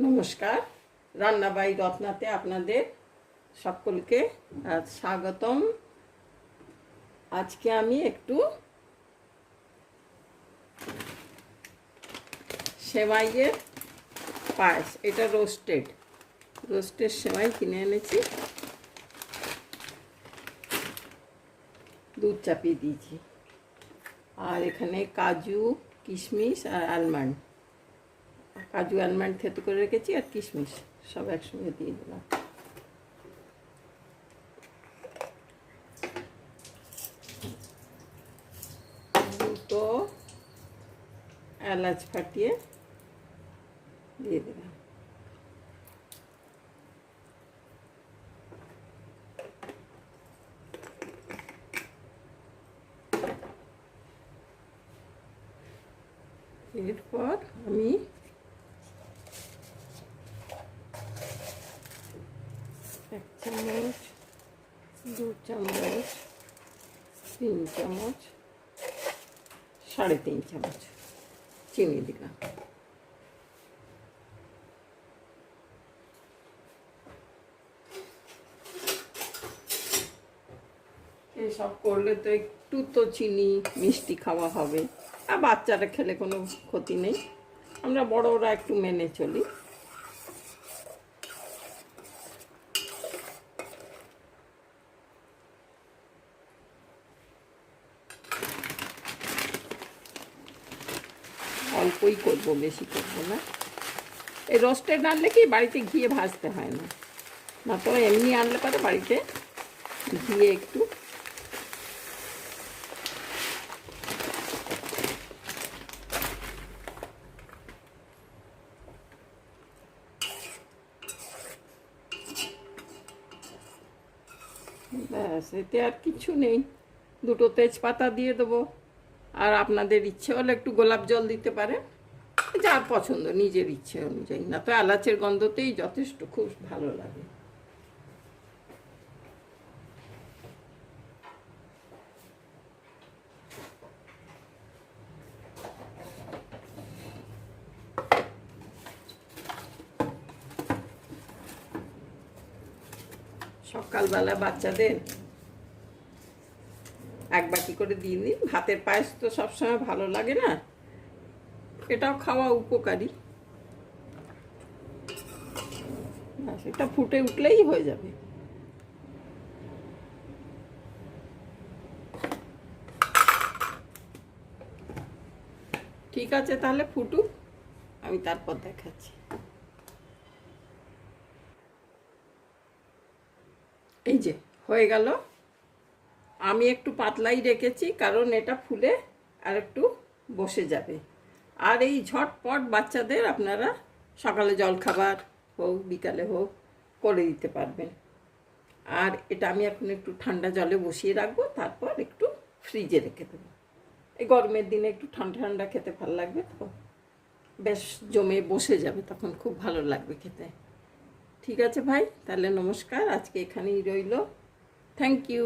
নমস্কার, রান্না বাই রত্নাতে আপনাদের সকলকে স্বাগতম। আজকে আমি একটু সেমাইয়ের পায়েস, এটা রোস্টেড সেমাই কিনে এনেছি, দুধ চাপিয়ে দিয়েছি। আর এখানে কাজু, কিশমিশ আর আলমন্ড, কাজু আলমন্ড থেতো করে রেখেছি, আর কিশমিশ সব একসঙ্গে দিয়ে দিলাম। দুটো এলাচ ফাটিয়ে দিয়ে দিলাম। এরপর আমি এক চামচ, দু চামচ, 3 চামচ, 3.5 চামচ চিনি দিলাম। এসব করলে তো একটু তো চিনি মিষ্টি খাওয়া হবে, আর বাচ্চারা খেলে কোনো ক্ষতি নেই, আমরা বড়রা একটু মেনে চলি। অল্পই করব, বেশি করব না। এই রোস্টেড আনলে কি বাড়িতে ঘিয়ে ভাজতে হয় না, না তো এমনি আনলে পরে বাড়িতে ঘিয়ে একটু ব্যাস, এতে আর কিছু নেই। দুটো তেজপাতা দিয়ে দেবো, আর আপনাদের ইচ্ছে হলে একটু গোলাপ জল দিতে পারে, যার পছন্দ, নিজের ইচ্ছে অনুযায়ী। না তো এলাচের গন্ধতেই যথেষ্ট, খুব ভালো লাগে। সকালবেলা বাচ্চাদের এক বাটি করে দিয়ে দিন। ভাতের পায়েস তো সবসময় ভালো লাগে না, এটাও খাওয়া উপকারী। এটা ফুটে উঠলেই হয়ে যাবে। ঠিক আছে, তাহলে ফুটুক, আমি তারপর দেখাচ্ছি। এই যে হয়ে গেল। আমি একটু পাতলাই রেখেছি, কারণ এটা ফুলে আর একটু বসে যাবে। আর এই ঝটপট বাচ্চাদের আপনারা সকালে জলখাবার হোক, বিকালে হোক, করে দিতে পারবেন। আর এটা আমি এখন একটু ঠান্ডা জলে বসিয়ে রাখবো, তারপর একটু ফ্রিজে রেখে দেবো। এই গরমের দিনে একটু ঠান্ডা ঠান্ডা খেতে ভালো লাগবে, তো বেশ জমে বসে যাবে, তখন খুব ভালো লাগবে খেতে। ঠিক আছে ভাই, তাহলে নমস্কার, আজকে এখানেই রইল। Thank you.